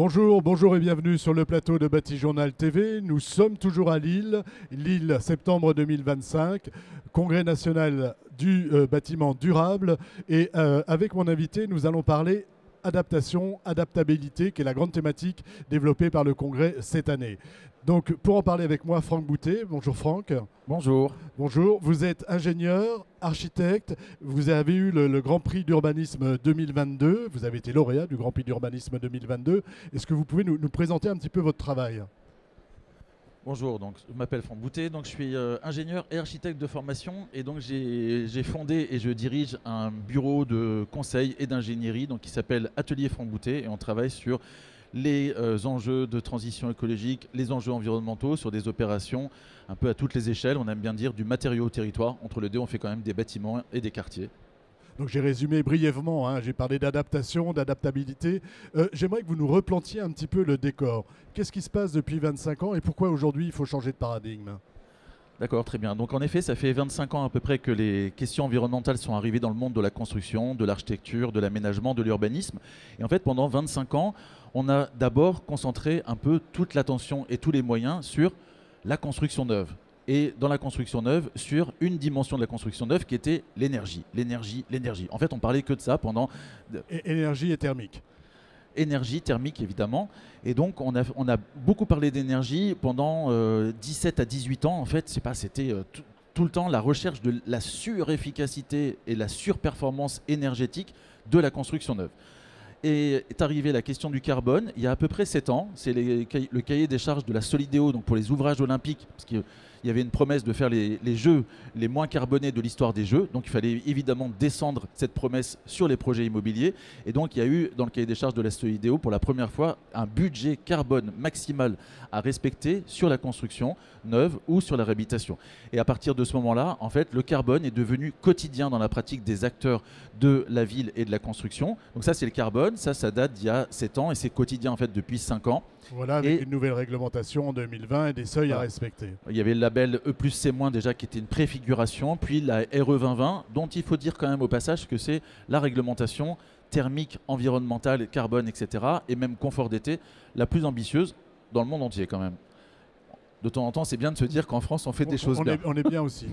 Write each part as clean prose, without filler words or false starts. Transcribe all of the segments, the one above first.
Bonjour, bonjour et bienvenue sur le plateau de Batijournal TV. Nous sommes toujours à Lille, septembre 2025, congrès national du bâtiment durable. Et avec mon invité, nous allons parler adaptation, adaptabilité, qui est la grande thématique développée par le congrès cette année. Donc pour en parler avec moi, Franck Boutet. Bonjour Franck. Bonjour. Bonjour, vous êtes ingénieur, architecte, vous avez eu le Grand Prix d'urbanisme 2022, vous avez été lauréat du Grand Prix d'urbanisme 2022. Est-ce que vous pouvez nous présenter un petit peu votre travail ? Bonjour, donc, je m'appelle Franck Boutet, donc je suis ingénieur et architecte de formation et donc j'ai fondé et je dirige un bureau de conseil et d'ingénierie donc, qui s'appelle Atelier Franck Boutet et on travaille sur les enjeux de transition écologique, les enjeux environnementaux sur des opérations un peu à toutes les échelles, on aime bien dire du matériau au territoire, entre les deux on fait quand même des bâtiments et des quartiers. Donc j'ai résumé brièvement, hein, j'ai parlé d'adaptation, d'adaptabilité. J'aimerais que vous nous replantiez un petit peu le décor. Qu'est-ce qui se passe depuis 25 ans et pourquoi aujourd'hui il faut changer de paradigme ? D'accord, très bien. Donc en effet, ça fait 25 ans à peu près que les questions environnementales sont arrivées dans le monde de la construction, de l'architecture, de l'aménagement, de l'urbanisme. Et en fait, pendant 25 ans, on a d'abord concentré un peu toute l'attention et tous les moyens sur la construction neuve. Et dans la construction neuve, sur une dimension de la construction neuve qui était l'énergie. L'énergie, l'énergie. En fait, on parlait que de ça pendant... Énergie et thermique. Énergie, thermique évidemment. Et donc on a beaucoup parlé d'énergie pendant 17 à 18 ans. En fait, c'était tout le temps la recherche de la surefficacité et la surperformance énergétique de la construction neuve. Et est arrivée la question du carbone il y a à peu près 7 ans. C'est le cahier des charges de la Solidéo donc pour les ouvrages olympiques. Parce qu'il y avait une promesse de faire les jeux les moins carbonés de l'histoire des jeux. Donc il fallait évidemment descendre cette promesse sur les projets immobiliers. Et donc il y a eu dans le cahier des charges de la Solidéo pour la première fois un budget carbone maximal à respecter sur la construction neuve ou sur la réhabilitation. Et à partir de ce moment-là, en fait, le carbone est devenu quotidien dans la pratique des acteurs de la ville et de la construction. Donc ça, c'est le carbone. Ça date d'il y a 7 ans et c'est quotidien en fait depuis 5 ans. Voilà, avec une nouvelle réglementation en 2020 et des seuils à respecter. Il y avait le label E+C- déjà qui était une préfiguration, puis la RE 2020, dont il faut dire quand même au passage que c'est la réglementation thermique, environnementale, carbone, etc. et même confort d'été la plus ambitieuse dans le monde entier quand même. De temps en temps, c'est bien de se dire qu'en France, on fait des choses bien. On est bien aussi.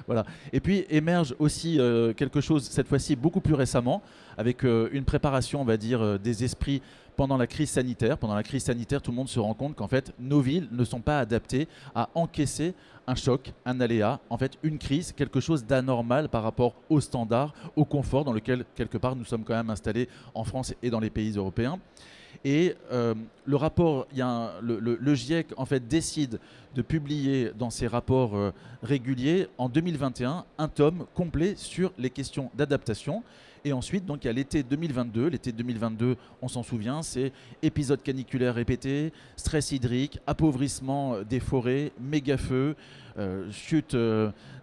Voilà. Et puis émerge aussi quelque chose, cette fois-ci beaucoup plus récemment, avec une préparation, on va dire, des esprits pendant la crise sanitaire. Pendant la crise sanitaire, tout le monde se rend compte qu'en fait, nos villes ne sont pas adaptées à encaisser un choc, un aléa, en fait, une crise, quelque chose d'anormal par rapport aux standards, au confort dans lequel, quelque part, nous sommes quand même installés en France et dans les pays européens. Et le rapport, le GIEC en fait décide de publier dans ses rapports réguliers en 2021 un tome complet sur les questions d'adaptation. Et ensuite, donc, il y a l'été 2022. L'été 2022, on s'en souvient, c'est épisodes caniculaires répétés, stress hydrique, appauvrissement des forêts, méga-feux, chute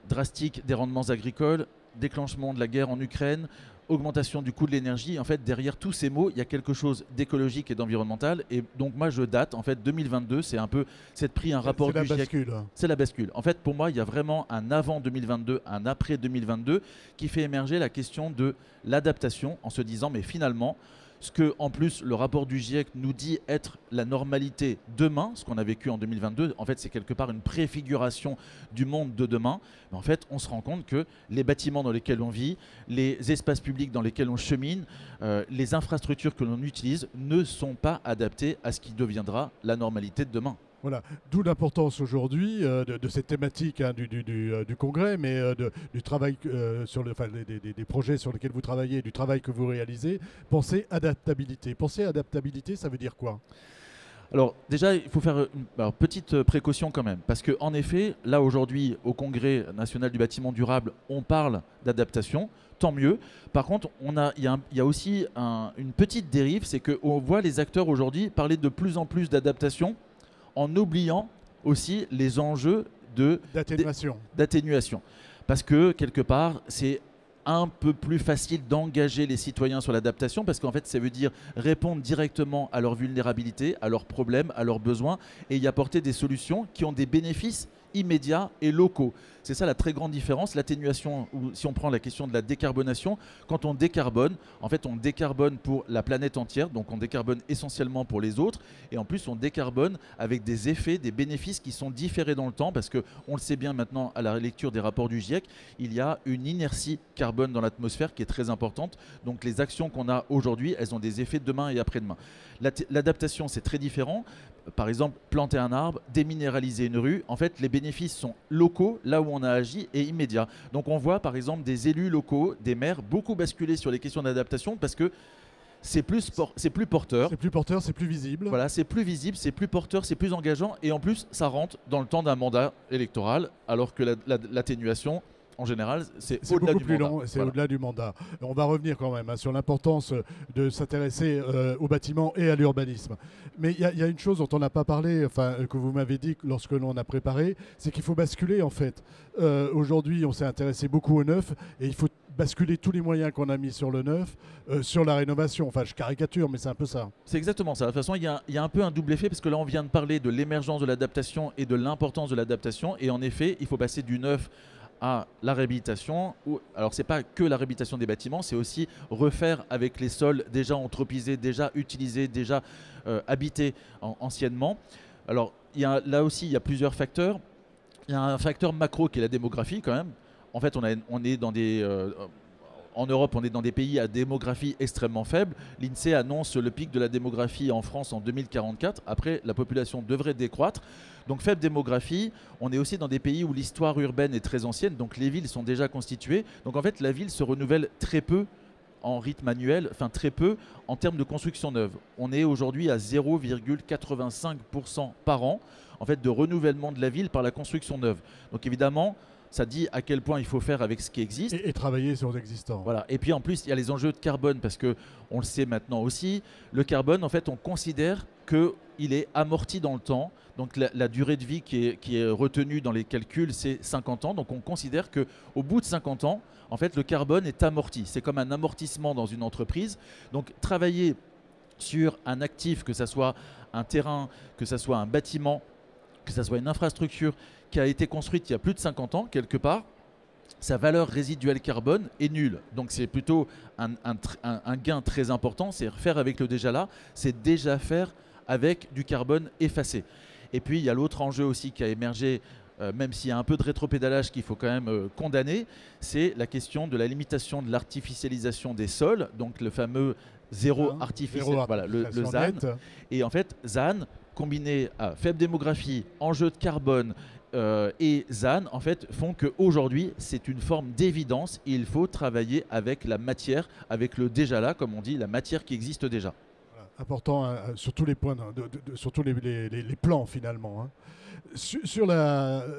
drastique des rendements agricoles, déclenchement de la guerre en Ukraine, augmentation du coût de l'énergie. En fait, derrière tous ces mots, il y a quelque chose d'écologique et d'environnemental. Et donc, moi, je date. En fait, 2022, c'est un peu... C'est pris un rapport du GIEC. C'est la bascule. C'est la bascule. En fait, pour moi, il y a vraiment un avant 2022, un après 2022 qui fait émerger la question de l'adaptation en se disant, mais finalement, ce que, en plus, le rapport du GIEC nous dit être la normalité demain, ce qu'on a vécu en 2022, en fait, c'est quelque part une préfiguration du monde de demain. Mais en fait, on se rend compte que les bâtiments dans lesquels on vit, les espaces publics dans lesquels on chemine, les infrastructures que l'on utilise ne sont pas adaptées à ce qui deviendra la normalité de demain. Voilà, d'où l'importance aujourd'hui de cette thématique hein, du congrès, mais du travail sur des projets sur lesquels vous travaillez, du travail que vous réalisez. Pensez adaptabilité. Penser adaptabilité, ça veut dire quoi ? Alors déjà, il faut faire une petite précaution quand même, parce qu'en effet, là aujourd'hui, au Congrès national du bâtiment durable, on parle d'adaptation, tant mieux. Par contre, il y a aussi une petite dérive, c'est qu'on voit les acteurs aujourd'hui parler de plus en plus d'adaptation, en oubliant aussi les enjeux d'atténuation. Parce que, quelque part, c'est un peu plus facile d'engager les citoyens sur l'adaptation parce qu'en fait, ça veut dire répondre directement à leurs vulnérabilités, à leurs problèmes, à leurs besoins et y apporter des solutions qui ont des bénéfices immédiats et locaux. C'est ça la très grande différence. L'atténuation, ou si on prend la question de la décarbonation, quand on décarbone, en fait on décarbone pour la planète entière, donc on décarbone essentiellement pour les autres, et en plus on décarbone avec des effets, des bénéfices qui sont différés dans le temps, parce qu'on le sait bien maintenant à la lecture des rapports du GIEC, il y a une inertie carbone dans l'atmosphère qui est très importante, donc les actions qu'on a aujourd'hui, elles ont des effets demain et après-demain. L'adaptation, c'est très différent. Par exemple, planter un arbre, déminéraliser une rue, en fait, les bénéfices sont locaux, là où on a agi, et immédiats. Donc on voit par exemple des élus locaux, des maires, beaucoup basculer sur les questions d'adaptation parce que c'est plus porteur. C'est plus porteur, c'est plus visible. Voilà, c'est plus visible, c'est plus porteur, c'est plus engageant, et en plus, ça rentre dans le temps d'un mandat électoral, alors que l'atténuation, en général, c'est au-delà beaucoup du plus mandat. long, c'est Voilà. au-delà du mandat. On va revenir quand même sur l'importance de s'intéresser au bâtiment et à l'urbanisme. Mais il y a une chose dont on n'a pas parlé, enfin, que vous m'avez dit lorsque l'on a préparé, c'est qu'il faut basculer en fait. Aujourd'hui, on s'est intéressé beaucoup au neuf et il faut basculer tous les moyens qu'on a mis sur le neuf, sur la rénovation. Enfin, je caricature, mais c'est un peu ça. C'est exactement ça. De toute façon, il y a un peu un double effet parce que là, on vient de parler de l'émergence de l'adaptation et de l'importance de l'adaptation. Et en effet, il faut passer du neuf à la réhabilitation. Alors, ce n'est pas que la réhabilitation des bâtiments, c'est aussi refaire avec les sols déjà anthropisés, déjà utilisés, déjà habités anciennement. Alors, là aussi, il y a plusieurs facteurs. Il y a un facteur macro qui est la démographie quand même. En fait, on est dans des... en Europe, on est dans des pays à démographie extrêmement faible. L'INSEE annonce le pic de la démographie en France en 2044. Après, la population devrait décroître. Donc faible démographie, on est aussi dans des pays où l'histoire urbaine est très ancienne, donc les villes sont déjà constituées. Donc en fait, la ville se renouvelle très peu en rythme annuel, enfin très peu en termes de construction neuve. On est aujourd'hui à 0,85% par an en fait, de renouvellement de la ville par la construction neuve. Donc évidemment, ça dit à quel point il faut faire avec ce qui existe. Et travailler sur l'existant. Voilà. Et puis en plus, il y a les enjeux de carbone, parce qu'on le sait maintenant aussi, le carbone, en fait, on considère qu'il est amorti dans le temps. Donc la durée de vie qui est retenue dans les calculs, c'est 50 ans. Donc on considère qu'au bout de 50 ans, en fait, le carbone est amorti. C'est comme un amortissement dans une entreprise. Donc travailler sur un actif, que ce soit un terrain, que ce soit un bâtiment, que ce soit une infrastructure qui a été construite il y a plus de 50 ans, quelque part, sa valeur résiduelle carbone est nulle. Donc c'est plutôt un gain très important, c'est faire avec le déjà là, c'est déjà faire avec du carbone effacé. Et puis il y a l'autre enjeu aussi qui a émergé, même s'il y a un peu de rétropédalage qu'il faut quand même condamner, c'est la question de la limitation de l'artificialisation des sols, donc le fameux zéro artificiel, voilà, le ZAN. Et en fait, ZAN, combiné à faible démographie, enjeu de carbone, et ZAN, en fait, font qu'aujourd'hui, c'est une forme d'évidence. Il faut travailler avec la matière, avec le déjà là, comme on dit, la matière qui existe déjà. Voilà, important sur tous les points, sur tous les plans finalement. Hein. Sur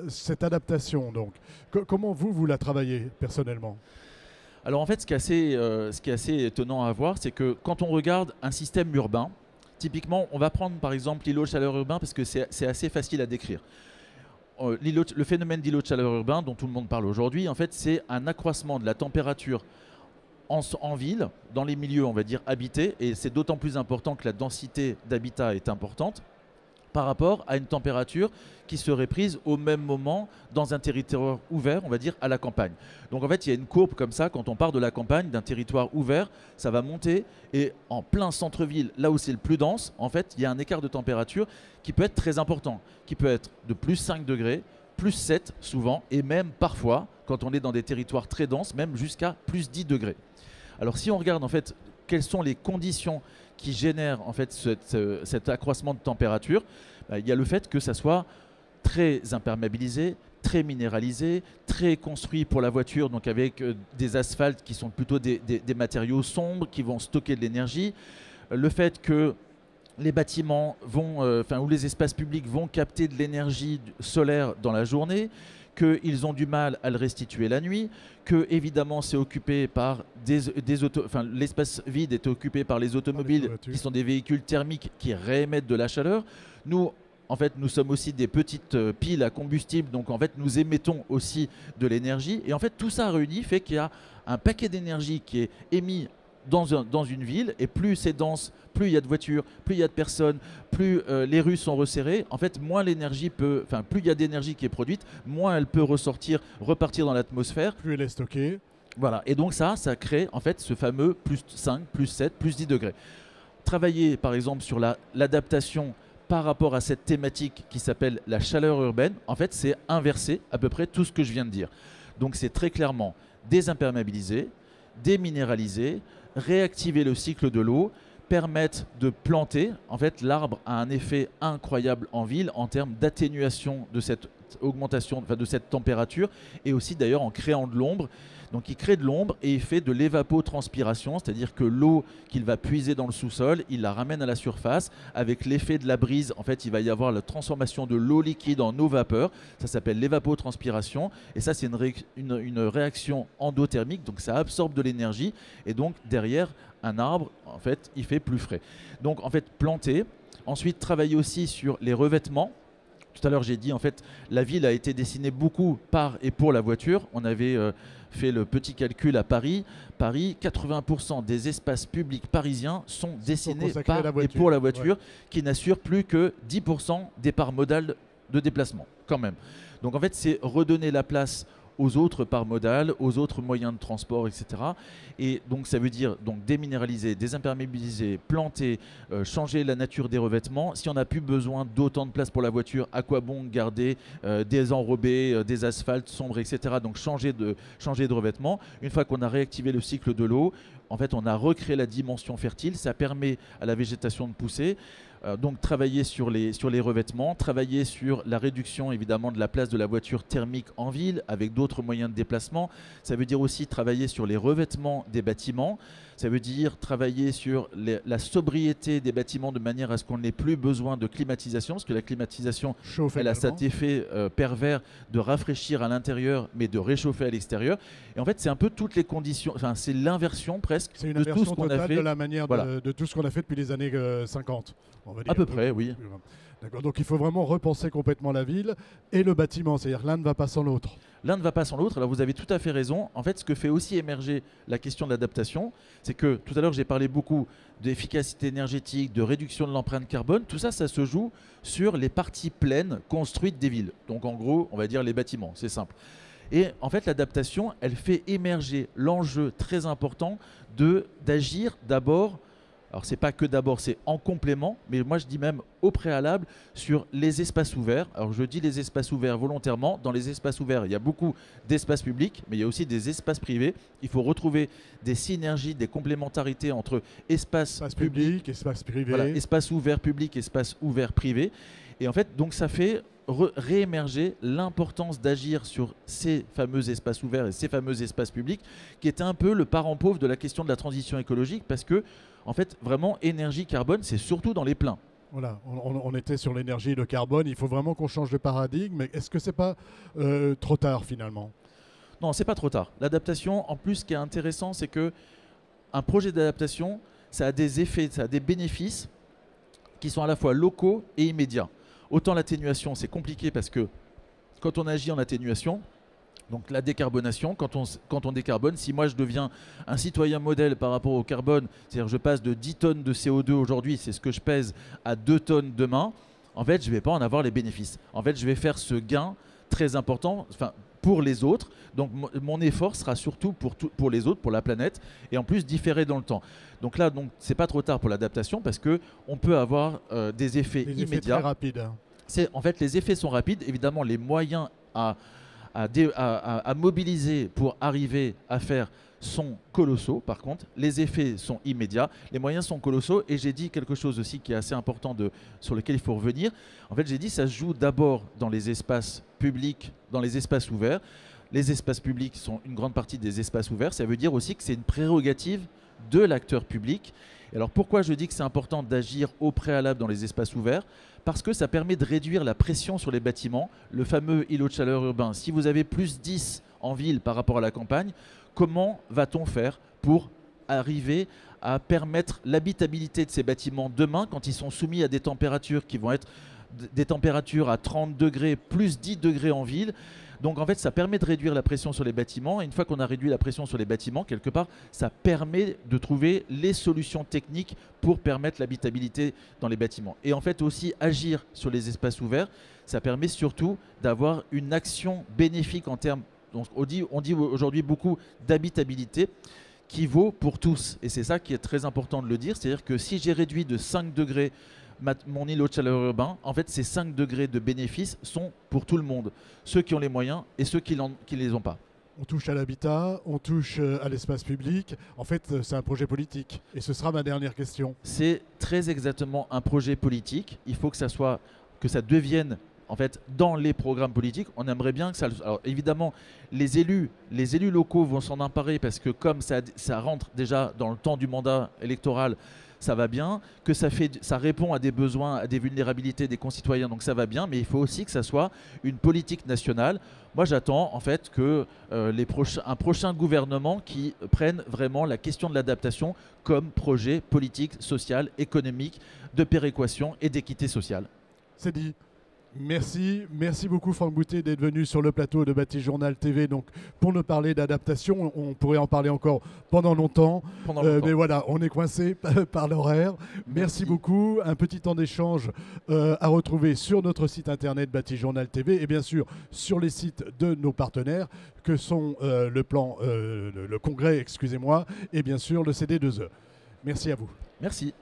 cette adaptation, donc, comment vous la travaillez personnellement ? Alors en fait, ce qui est assez étonnant à voir, c'est que quand on regarde un système urbain, typiquement, on va prendre par exemple l'îlot de chaleur urbain parce que c'est assez facile à décrire. Le phénomène d'îlot de chaleur urbain dont tout le monde parle aujourd'hui, en fait, c'est un accroissement de la température en ville, dans les milieux, on va dire, habités, et c'est d'autant plus important que la densité d'habitat est importante par rapport à une température qui serait prise au même moment dans un territoire ouvert, on va dire, à la campagne. Donc en fait, il y a une courbe comme ça, quand on part de la campagne, d'un territoire ouvert, ça va monter, et en plein centre-ville, là où c'est le plus dense, en fait, il y a un écart de température qui peut être très important, qui peut être de plus 5 degrés, plus 7 souvent, et même parfois, quand on est dans des territoires très denses, même jusqu'à plus 10 degrés. Alors si on regarde en fait quelles sont les conditions qui génèrent en fait cet accroissement de température, il y a le fait que ça soit très imperméabilisé, très minéralisé, très construit pour la voiture, donc avec des asphaltes qui sont plutôt des matériaux sombres qui vont stocker de l'énergie. Le fait que les bâtiments ou les espaces publics vont capter de l'énergie solaire dans la journée, qu'ils ont du mal à le restituer la nuit, que évidemment c'est occupé par l'espace vide est occupé par les automobiles qui sont des véhicules thermiques qui réémettent de la chaleur. Nous, en fait, nous sommes aussi des petites piles à combustible, donc en fait nous émettons aussi de l'énergie. Et en fait tout ça réuni fait qu'il y a un paquet d'énergie qui est émis dans une ville, et plus c'est dense, plus il y a de voitures, plus il y a de personnes, plus les rues sont resserrées, en fait, plus il y a d'énergie qui est produite, moins elle peut repartir dans l'atmosphère. Plus elle est stockée. Voilà, et donc ça crée en fait ce fameux plus 5, plus 7, plus 10 degrés. Travailler par exemple sur l'adaptation par rapport à cette thématique qui s'appelle la chaleur urbaine, en fait, c'est inverser à peu près tout ce que je viens de dire. Donc c'est très clairement désimperméabiliser, déminéraliser, réactiver le cycle de l'eau, permettre de planter. En fait, l'arbre a un effet incroyable en ville en termes d'atténuation de cette augmentation, de cette température, et aussi d'ailleurs en créant de l'ombre. Donc il crée de l'ombre et il fait de l'évapotranspiration, c'est-à-dire que l'eau qu'il va puiser dans le sous-sol, il la ramène à la surface. Avec l'effet de la brise, en fait, il va y avoir la transformation de l'eau liquide en eau vapeur. Ça s'appelle l'évapotranspiration. Et ça, c'est une réaction endothermique, donc ça absorbe de l'énergie. Et donc derrière, un arbre, en fait, il fait plus frais. Donc en fait, planter. Ensuite, travailler aussi sur les revêtements. Tout à l'heure, j'ai dit, en fait, la ville a été dessinée beaucoup par et pour la voiture. On avait fait le petit calcul à Paris. Paris, 80% des espaces publics parisiens sont dessinés par et pour la voiture, qui n'assure plus que 10% des parts modales de déplacement, quand même. Donc en fait, c'est redonner la place aux autres parts modales, aux autres moyens de transport, etc. Et donc ça veut dire donc déminéraliser, désimperméabiliser, planter, changer la nature des revêtements. Si on n'a plus besoin d'autant de place pour la voiture, à quoi bon garder des enrobés, des asphaltes sombres, etc. Donc changer de revêtement. Une fois qu'on a réactivé le cycle de l'eau, en fait on a recréé la dimension fertile, ça permet à la végétation de pousser. Donc travailler sur les revêtements, travailler sur la réduction évidemment de la place de la voiture thermique en ville avec d'autres moyens de déplacement. Ça veut dire aussi travailler sur les revêtements des bâtiments. Ça veut dire travailler sur la sobriété des bâtiments de manière à ce qu'on n'ait plus besoin de climatisation, parce que la climatisation, elle a cet effet pervers de rafraîchir à l'intérieur mais de réchauffer à l'extérieur. Et en fait, c'est un peu toutes les conditions, enfin c'est l'inversion presque de tout ce qu'on a fait. De la manière de tout ce qu'on a fait depuis les années 50. On va dire. À peu près, oui. D'accord, donc il faut vraiment repenser complètement la ville et le bâtiment, c'est-à-dire l'un ne va pas sans l'autre. L'un ne va pas sans l'autre, alors vous avez tout à fait raison. En fait, ce que fait aussi émerger la question de l'adaptation, c'est que tout à l'heure j'ai parlé beaucoup d'efficacité énergétique, de réduction de l'empreinte carbone. Tout ça, ça se joue sur les parties pleines construites des villes. Donc en gros, on va dire les bâtiments, c'est simple. Et en fait, l'adaptation, elle fait émerger l'enjeu très important d'agir d'abord. Alors c'est pas que d'abord, c'est en complément, mais moi je dis même au préalable sur les espaces ouverts. Alors je dis les espaces ouverts volontairement. Dans les espaces ouverts, il y a beaucoup d'espaces publics, mais il y a aussi des espaces privés. Il faut retrouver des synergies, des complémentarités entre espaces publics, espaces privés. Voilà, espace ouvert public, espace ouvert privé. Et en fait, donc ça fait réémerger l'importance d'agir sur ces fameux espaces ouverts et ces fameux espaces publics, qui était un peu le parent pauvre de la question de la transition écologique, parce que en fait, vraiment, énergie carbone, c'est surtout dans les pleins. Voilà, on était sur l'énergie et le carbone. Il faut vraiment qu'on change de paradigme. Mais est-ce que c'est pas trop tard finalement? Non, c'est pas trop tard. L'adaptation, en plus, ce qui est intéressant, c'est que un projet d'adaptation, ça a des effets, ça a des bénéfices qui sont à la fois locaux et immédiats. Autant l'atténuation, c'est compliqué parce que quand on agit en atténuation, donc la décarbonation, quand on décarbone, si moi je deviens un citoyen modèle par rapport au carbone, c'est-à-dire je passe de 10 tonnes de CO2 aujourd'hui, c'est ce que je pèse, à 2 tonnes demain, en fait je ne vais pas en avoir les bénéfices. En fait je vais faire ce gain très important pour les autres, donc mon effort sera surtout pour les autres, pour la planète, et en plus différé dans le temps. Donc là, c'est pas trop tard pour l'adaptation parce qu'on peut avoir des effets immédiats. Effets très rapides. En fait, les effets sont rapides, évidemment les moyens à mobiliser pour arriver à faire sont colossaux. Par contre, les effets sont immédiats, les moyens sont colossaux. Et j'ai dit quelque chose aussi qui est assez important sur lequel il faut revenir. En fait, j'ai dit ça se joue d'abord dans les espaces publics, dans les espaces ouverts. Les espaces publics sont une grande partie des espaces ouverts. Ça veut dire aussi que c'est une prérogative de l'acteur public. Et alors pourquoi je dis que c'est important d'agir au préalable dans les espaces ouverts? Parce que ça permet de réduire la pression sur les bâtiments, le fameux îlot de chaleur urbain. Si vous avez plus 10 en ville par rapport à la campagne, comment va-t-on faire pour arriver à permettre l'habitabilité de ces bâtiments demain quand ils sont soumis à des températures qui vont être des températures à 30 degrés plus 10 degrés en ville? Donc en fait, ça permet de réduire la pression sur les bâtiments. Et une fois qu'on a réduit la pression sur les bâtiments, quelque part, ça permet de trouver les solutions techniques pour permettre l'habitabilité dans les bâtiments. Et en fait aussi agir sur les espaces ouverts, ça permet surtout d'avoir une action bénéfique en termes, donc on dit aujourd'hui beaucoup d'habitabilité, qui vaut pour tous. Et c'est ça qui est très important de le dire, c'est-à-dire que si j'ai réduit de 5 degrés mon îlot de chaleur urbain, en fait ces 5 degrés de bénéfices sont pour tout le monde, ceux qui ont les moyens et ceux qui ne les ont pas. On touche à l'habitat, on touche à l'espace public. En fait, c'est un projet politique. Et ce sera ma dernière question. C'est très exactement un projet politique. Il faut que ça devienne en fait dans les programmes politiques. On aimerait bien que ça. Alors évidemment, les élus locaux vont s'en emparer parce que comme ça rentre déjà dans le temps du mandat électoral, ça va bien, que ça répond à des besoins, à des vulnérabilités des concitoyens, donc ça va bien, mais il faut aussi que ça soit une politique nationale. Moi, j'attends en fait que un prochain gouvernement qui prenne vraiment la question de l'adaptation comme projet politique, social, économique, de péréquation et d'équité sociale. C'est dit. Merci beaucoup Franck Boutet d'être venu sur le plateau de Batijournal TV donc, pour nous parler d'adaptation. On pourrait en parler encore pendant longtemps. Mais voilà, on est coincé par l'horaire. Merci beaucoup. Un petit temps d'échange à retrouver sur notre site internet Batijournal TV et bien sûr sur les sites de nos partenaires que sont le congrès, excusez-moi, et bien sûr le CD2E. Merci à vous. Merci.